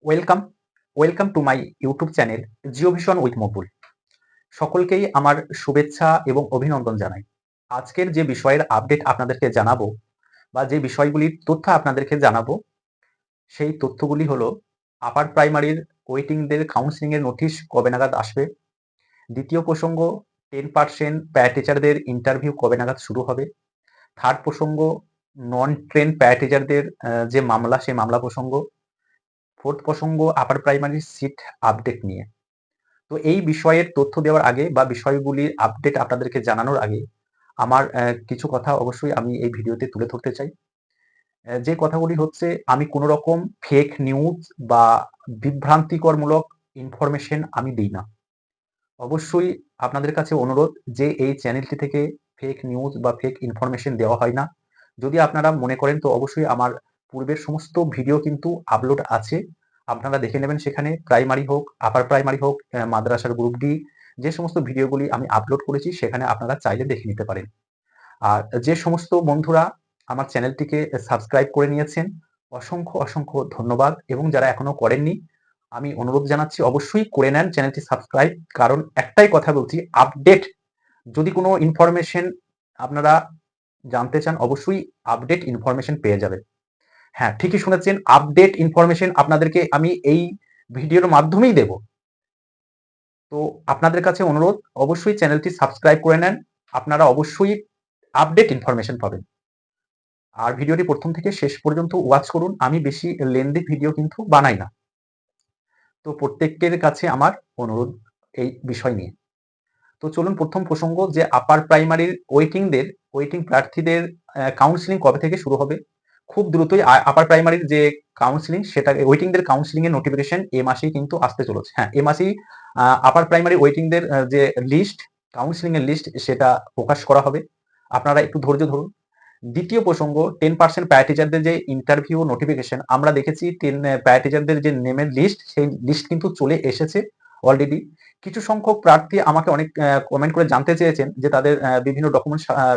Welcome welcome to my YouTube channel Geo Vision with Maqbool. সকলকেই আমার শুভেচ্ছা এবং অভিনন্দন জানাই। আজকের যে বিষয়ের আপডেট আপনাদেরকে জানাবো বা যে বিষয়গুলির তথ্য আপনাদেরকে জানাবো, সেই তথ্যগুলি হলো আপার প্রাইমারির ওয়েটিংদের কাউন্সিলিং এর নোটিশ কবে নাগাদ আসবে। দ্বিতীয় প্রসঙ্গ, 10% প্যারা টিচারদের ইন্টারভিউ কবে নাগাদ শুরু হবে। থার্ড প্রসঙ্গ, নন ট্রেন প্যারা টিচারদের যে মামলা, সেই মামলা প্রসঙ্গ। ফোর্থ প্রসঙ্গ, আপার প্রাইমারির সিট আপডেট নিয়ে। তো এই বিষয়ের তথ্য দেওয়ার আগে বা বিষয়গুলির আপডেট আপনাদেরকে জানানোর আগে আমার কিছু কথা অবশ্যই আমি এই ভিডিওতে তুলে ধরতে চাই। যে কথাগুলি হচ্ছে, আমি কোনো রকম ফেক নিউজ বা বিভ্রান্তিকরমূলক ইনফরমেশন আমি দিই না। অবশ্যই আপনাদের কাছে অনুরোধ যে এই চ্যানেলটি থেকে ফেক নিউজ বা ফেক ইনফরমেশন দেওয়া হয় না। যদি আপনারা মনে করেন তো অবশ্যই আমার পূর্বের সমস্ত ভিডিও কিন্তু আপলোড আছে। আপনারা দেখে নেবেন, সেখানে প্রাইমারি হোক, আপার প্রাইমারি হোক, মাদ্রাসার গ্রুপ ডি, যে সমস্ত ভিডিওগুলি আমি আপলোড করেছি সেখানে আপনারা চাইলে দেখে নিতে পারেন। আর যে সমস্ত বন্ধুরা আমার চ্যানেলটিকে সাবস্ক্রাইব করে নিয়েছেন, অসংখ্য অসংখ্য ধন্যবাদ, এবং যারা এখনো করেননি আমি অনুরোধ জানাচ্ছি অবশ্যই করে নেন চ্যানেলটি সাবস্ক্রাইব। কারণ একটাই কথা বলছি, আপডেট যদি কোনো ইনফরমেশন আপনারা জানতে চান অবশ্যই আপডেট ইনফরমেশন পেয়ে যাবেন। হ্যাঁ, ঠিকই শুনেছেন, আপডেট ইনফরমেশন আপনাদেরকে আমি এই ভিডিওর মাধ্যমেই দেব। তো আপনাদের কাছে অনুরোধ, অবশ্যই চ্যানেলটি সাবস্ক্রাইব করে নেন, আপনারা অবশ্যই আপডেট ইনফরমেশন পাবেন। আর ভিডিওটি প্রথম থেকে শেষ পর্যন্ত ওয়াচ করুন, আমি বেশি লেন্দি ভিডিও কিন্তু বানাই না। তো প্রত্যেকের কাছে আমার অনুরোধ এই বিষয় নিয়ে। তো চলুন, প্রথম প্রসঙ্গ যে আপার প্রাইমারির ওয়েটিং প্রার্থীদের কাউন্সিলিং কবে থেকে শুরু হবে। খুব দ্রুতই আপার প্রাইমারির যে কাউন্সিলিং, সেটা ওয়েটিংদের কাউন্সিলিং এর নোটিফিকেশন এ মাসেই কিন্তু আসতে চলেছে। হ্যাঁ, এ মাসেই আপার প্রাইমারি ওয়েটিংদের যে লিস্ট, কাউন্সিলিং এর লিস্ট, সেটা প্রকাশ করা হবে। আপনারা একটু ধৈর্য ধরুন। দ্বিতীয় প্রসঙ্গ, 10% প্যারা টিচারদের যে ইন্টারভিউ নোটিফিকেশন, আমরা দেখেছি 10 প্যারা টিচারদের যে নেমের লিস্ট, সেই লিস্ট কিন্তু চলে এসেছে অলরেডি। কিছু সংখ্যক প্রার্থী আমাকে অনেক কমেন্ট করে জানতে চেয়েছেন যে তাদের বিভিন্ন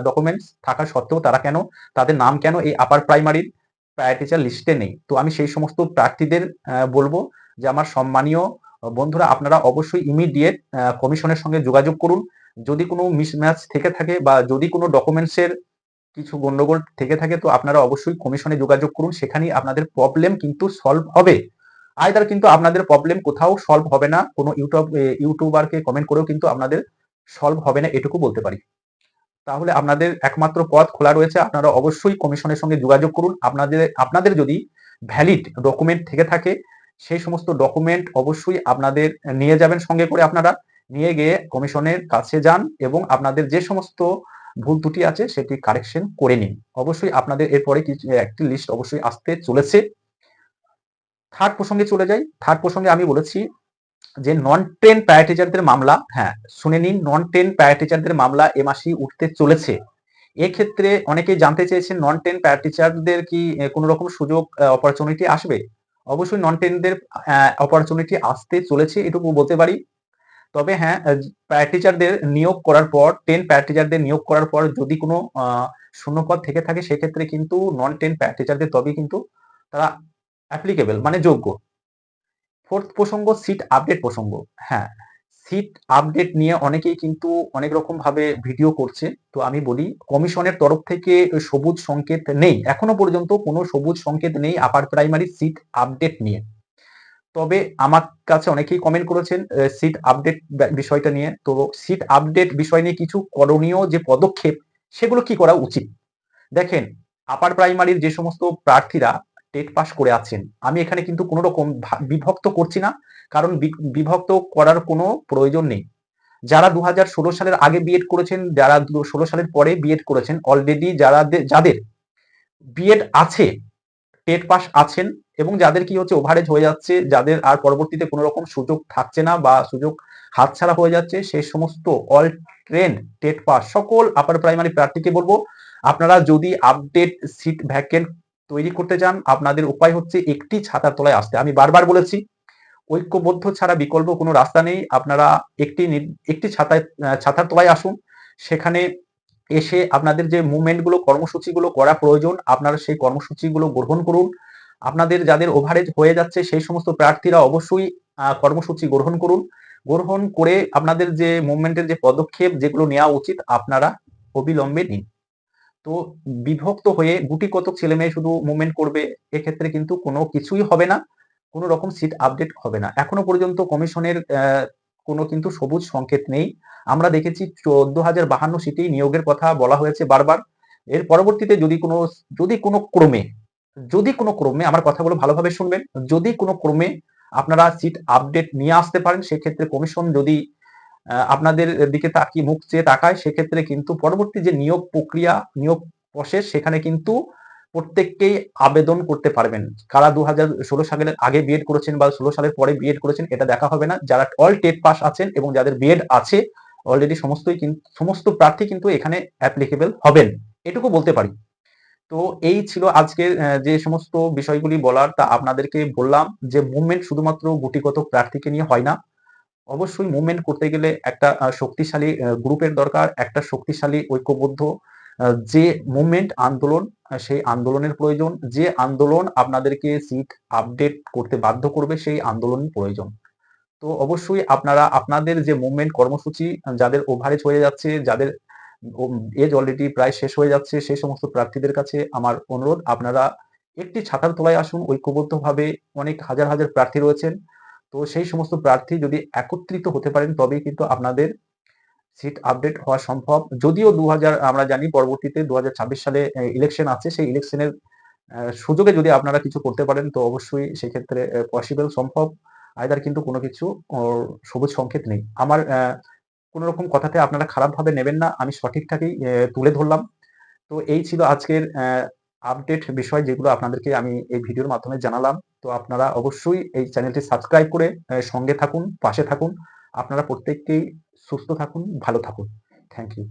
ডকুমেন্টস থাকা সত্ত্বেও তারা কেন, তাদের নাম কেন এই আপার প্রাইমারির প্যারা টিচার লিস্টে নেই। তো আমি সেই সমস্ত প্রার্থীদের বলবো যে আমার সম্মানীয় বন্ধুরা, আপনারা অবশ্যই ইমিডিয়েট কমিশনের সঙ্গে যোগাযোগ করুন। যদি কোনো মিসম্যাচ থেকে থাকে বা যদি কোনো ডকুমেন্টসের কিছু গন্ডগোল থেকে থাকে, তো আপনারা অবশ্যই কমিশনে যোগাযোগ করুন, সেখানেই আপনাদের প্রবলেম কিন্তু সলভ হবে। আইদার কিন্তু আপনাদের প্রবলেম কোথাও সলভ হবে না, কোনো ইউটিউবারকে কমেন্ট করেও কিন্তু আপনাদের সলভ হবে না, এটুকু বলতে পারি। তাহলে আপনাদের একমাত্র পথ খোলা রয়েছে, আপনারা অবশ্যই কমিশনের সঙ্গে যোগাযোগ করুন। আপনাদের যদি ভ্যালিড ডকুমেন্ট থেকে থাকে, সেই সমস্ত ডকুমেন্ট অবশ্যই আপনাদের নিয়ে যাবেন সঙ্গে করে। আপনারা নিয়ে গিয়ে কমিশনের কাছে যান এবং আপনাদের যে সমস্ত ভুল ত্রুটি আছে সেটি কারেকশন করে নিন। অবশ্যই আপনাদের এরপরে কিছু একটি লিস্ট অবশ্যই আসতে চলেছে। থার্ড প্রসঙ্গে চলে যাই। থার্ড প্রসঙ্গে আমি বলেছি যে নন টেন প্যারা টিচারদের মামলা, হ্যাঁ শুনে নিন, নন টেন প্যারা টিচারদের মামলা এ মাসেই উঠতে চলেছে। এক্ষেত্রে অনেকেই জানতে চেয়েছেন, নন টেন প্যারা টিচারদের কি কোনো রকম সুযোগ অপরচুনিটি আসবে। অবশ্যই নন টেনদের অপরচুনিটি আসতে চলেছে, এটুকু বলতে পারি। তবে হ্যাঁ, প্যারা টিচারদের নিয়োগ করার পর, 10 প্যারা টিচারদের নিয়োগ করার পর যদি কোনো শূন্যপদ থেকে থাকে, সেক্ষেত্রে কিন্তু নন টেন প্যারা টিচারদের তবেই কিন্তু তারা অ্যাপ্লিকেবল, মানে যোগ্য। ফোর্থ প্রসঙ্গ, সিট আপডেট প্রসঙ্গ। হ্যাঁ, সিট আপডেট নিয়ে অনেকেই কিন্তু অনেক রকম ভাবে ভিডিও করছে। তো আমি বলি, কমিশনের তরফ থেকে সবুজ সংকেত নেই, এখনো পর্যন্ত কোনো সবুজ সংকেত নেই আপার প্রাইমারি সিট আপডেট নিয়ে। তবে আমার কাছে অনেকেই কমেন্ট করেছেন সিট আপডেট বিষয়টা নিয়ে। তো সিট আপডেট বিষয় নিয়ে কিছু করণীয় যে পদক্ষেপ, সেগুলো কি করা উচিত। দেখেন, আপার প্রাইমারির যে সমস্ত প্রার্থীরা টেট পাস করে আছেন, আমি এখানে কিন্তু কোনো রকম বিভক্ত করছি না, কারণ বিভক্ত করার কোনো প্রয়োজন নেই। যারা 2016 সালের আগে বিএড করেছেন, যারা 2016 সালের পরে বিএড করেছেন, অলরেডি যাদের বিএড আছে, টেট পাস আছেন, এবং যাদের কি হচ্ছে ওভারেজ হয়ে যাচ্ছে, যাদের আর পরবর্তীতে কোনো রকম সুযোগ থাকছে না বা সুযোগ হাতছাড়া হয়ে যাচ্ছে, সেই সমস্ত অল ট্রেন্ড টেট পাস সকল আপার প্রাইমারি প্রার্থীকে বলবো, আপনারা যদি আপডেট সিট ভ্যাকেন্ট তৈরি করতে চান, আপনাদের উপায় হচ্ছে একটি ছাতার তলায় আসতে। আমি বারবার বলেছি, ঐক্যবদ্ধ ছাড়া বিকল্প কোনো রাস্তা নেই। আপনারা একটি ছাতার তলায় আসুন, সেখানে এসে আপনাদের যে মুভমেন্টগুলো, কর্মসূচিগুলো করা প্রয়োজন, আপনারা সেই কর্মসূচিগুলো গ্রহণ করুন। আপনাদের যাদের ওভারেজ হয়ে যাচ্ছে সেই সমস্ত প্রার্থীরা অবশ্যই কর্মসূচি গ্রহণ করুন। গ্রহণ করে আপনাদের যে মুভমেন্টের যে পদক্ষেপ যেগুলো নেওয়া উচিত আপনারা অবিলম্বে নিন। তো বিভক্ত হয়ে গুটি কতক ছেলেমেয়ে শুধু মুভমেন্ট করবে, এক্ষেত্রে কিন্তু কোনো কিছুই হবে না। কোনো রকম সিট আপডেট হবে না। এখনো পর্যন্ত কমিশনের কোনো কিন্তু সবুজ সংকেত নেই। আমরা দেখেছি ১৪,০৫২ সিটেই নিয়োগের কথা বলা হয়েছে বারবার। এর পরবর্তীতে যদি কোনো ক্রমে আমার কথাগুলো ভালোভাবে শুনবেন। যদি কোনো ক্রমে আপনারা সিট আপডেট নিয়ে আসতে পারেন, সেক্ষেত্রে কমিশন যদি আপনাদের দিকে তাকিয়ে মুখ চেয়ে তাকায়, সেক্ষেত্রে কিন্তু পরবর্তী যে নিয়োগ প্রক্রিয়া, নিয়োগ প্রসেস সেখানে কিন্তু প্রত্যেককেই আবেদন করতে পারবেন। কারা ২০১৬ সালের আগে বিএড করেছেন বা ১৬ সালের পরে বিএড করেছেন এটা দেখা হবে না। যারা অল টেট পাস আছেন এবং যাদের বিএড আছে অলরেডি সমস্ত প্রার্থী কিন্তু এখানে অ্যাপ্লিকেবল হবেন। এটুকু বলতে পারি। তো এই ছিল আজকের যে সমস্ত বিষয়গুলি বলার তা আপনাদেরকে বললাম যে মুভমেন্ট শুধুমাত্র গুটিকতক প্রার্থীকে নিয়ে হয় না। অবশ্যই মুভমেন্ট করতে গেলে একটা শক্তিশালী গ্রুপের দরকার, একটা শক্তিশালী ঐক্যবদ্ধ যে মুভমেন্ট আন্দোলন সেই আন্দোলনের প্রয়োজন। যে আন্দোলন আপনাদেরকে সিট আপডেট করতে বাধ্য করবে সেই আন্দোলনই প্রয়োজন। তো অবশ্যই আপনারা আপনাদের যে মুভমেন্ট কর্মসূচি যাদের ওভারেজ হয়ে যাচ্ছে, যাদের এজ অলরেডি প্রায় শেষ হয়ে যাচ্ছে সেই সমস্ত প্রার্থীদের কাছে আমার অনুরোধ আপনারা একটি ছাতার তলায় আসুন ঐক্যবদ্ধভাবে। অনেক হাজার প্রার্থী রয়েছেন। তো সেই সমস্ত প্রার্থী যদি একত্রিত হতে পারেন তবেই কিন্তু আপনাদের সিট আপডেট হওয়া সম্ভব। যদিও আমরা জানি পরবর্তীতে ২০২৬ সালে ইলেকশন আছে। সেই ইলেকশনের সুযোগে যদি আপনারা কিছু করতে পারেন তো অবশ্যই সেক্ষেত্রে পসিবল সম্ভব। আইদার কিন্তু কোনো কিছু সবুজ সংকেত নেই। আমার কোনো রকম কথাতে আপনারা খারাপভাবে নেবেন না। আমি সঠিকটাকেই তুলে ধরলাম। তো এই ছিল আজকের আপডেট বিষয় যেগুলো আপনাদেরকে আমি এই ভিডিওর মাধ্যমে জানালাম। তো আপনারা অবশ্যই এই চ্যানেলটি সাবস্ক্রাইব করে সঙ্গে থাকুন, পাশে থাকুন। আপনারা প্রত্যেককেই সুস্থ থাকুন, ভালো থাকুন। Thank you.